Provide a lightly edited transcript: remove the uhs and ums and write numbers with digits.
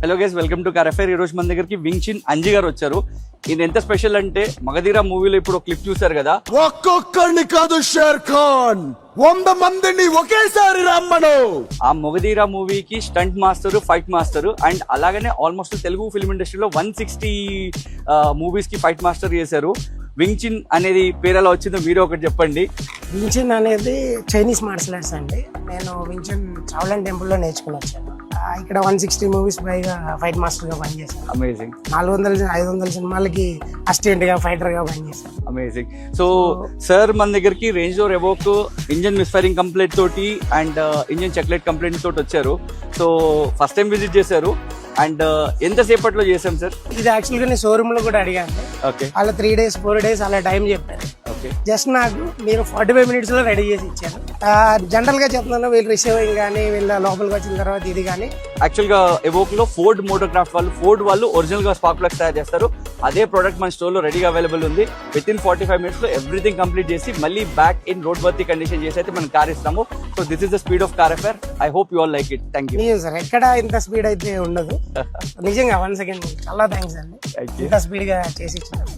Hello guys, welcome to car affair. ఈ రోజు మన దగ్గరికి వింగ్చిన్ అంజి గారు వచ్చారు. ఇది ఎంత స్పెషల్ అంటే మగధీర మూవీలో ఇప్పుడు క్లిప్ చూసారు కదా, ఒక్కొక్కడిని కాదు షేర్ ఖాన్ 100 మందిని ఒకేసారి రమ్మను. ఆ మగధీర మూవీకి stunt master, fight master and అలాగనే ఆల్మోస్ట్ తెలుగు ఫిల్మ్ ఇండస్ట్రీలో 160 మూవీస్ కి ఫైట్ మాస్టర్ చేశారు. వింగ్చిన్ అనేది పేరు ఎలా వచ్చిందో మీరు ఒకటి చెప్పండి. వింగ్చిన్ అనేది చైనీస్ మార్షల్ ఆర్ట్స్ అండి. నేను వింగ్చిన్ చావ్లాన్ టెంపుల్లో నేర్చుకుని వచ్చాను. ఇక్కడ 160 మూవీస్ పైగా ఫైట్ మాస్టర్ గా పనిచేశాను. అమేజింగ్. 400-500 సినిమాలకి అసిస్టెంట్ గా, ఫైటర్ గా పనిచేశాను. అమేజింగ్. సో సార్ మన దగ్గరికి Range Rover Evoque engine misfiring complaint తోటి అండ్ ఇంజన్ చెక్లైట్ కంప్లైంట్ తోటి వచ్చారు. సో ఫస్ట్ టైం విజిట్ చేశారు అండ్ ఎంతసేపట్లో చేసాం సార్? ఇది యాక్చువల్గా నేను షోరూమ్ లో కూడా అడిగాను. ఓకే, అలా 3 days 4 days అలా టైం చెప్పారు. ఓకే, జస్ట్ నాకు మీరు 45 minutes లో రెడీ చేసి ఇచ్చారు. జనరల్ గా చెప్తున్నాను, వీళ్ళు రిసీవింగ్ కానీ వీళ్ళ లోపలికి వచ్చిన తర్వాత ఇది కానీ యాక్చువల్ గా ఎవోక్ లో ఫోర్డ్ మోటోక్రాఫ్ట్ వాళ్ళు ఒరిజినల్ గా స్పార్క్ ప్లగ్స్ తయారు చేస్తారు. అదే ప్రోడక్ట్ మన స్టోర్ లో రెడీగా అవైలబుల్ ఉంది. విత్ ఇన్ 45 minutes లో ఎవ్రీథింగ్ కంప్లీట్ చేసి మళ్ళీ back in road worthy condition చేసి అయితే మనం కార్ ఇస్తాము. So this is the speed of car affair. I hope you all like it. Thank you. లేదు సార్, ఎక్కడ ఇంత స్పీడ్ అయితే ఉండదు. నిజంగా 1 second చాలా థ్యాంక్స్ అండి, ఇంత స్పీడ్ గా చేసి ఇచ్చారు.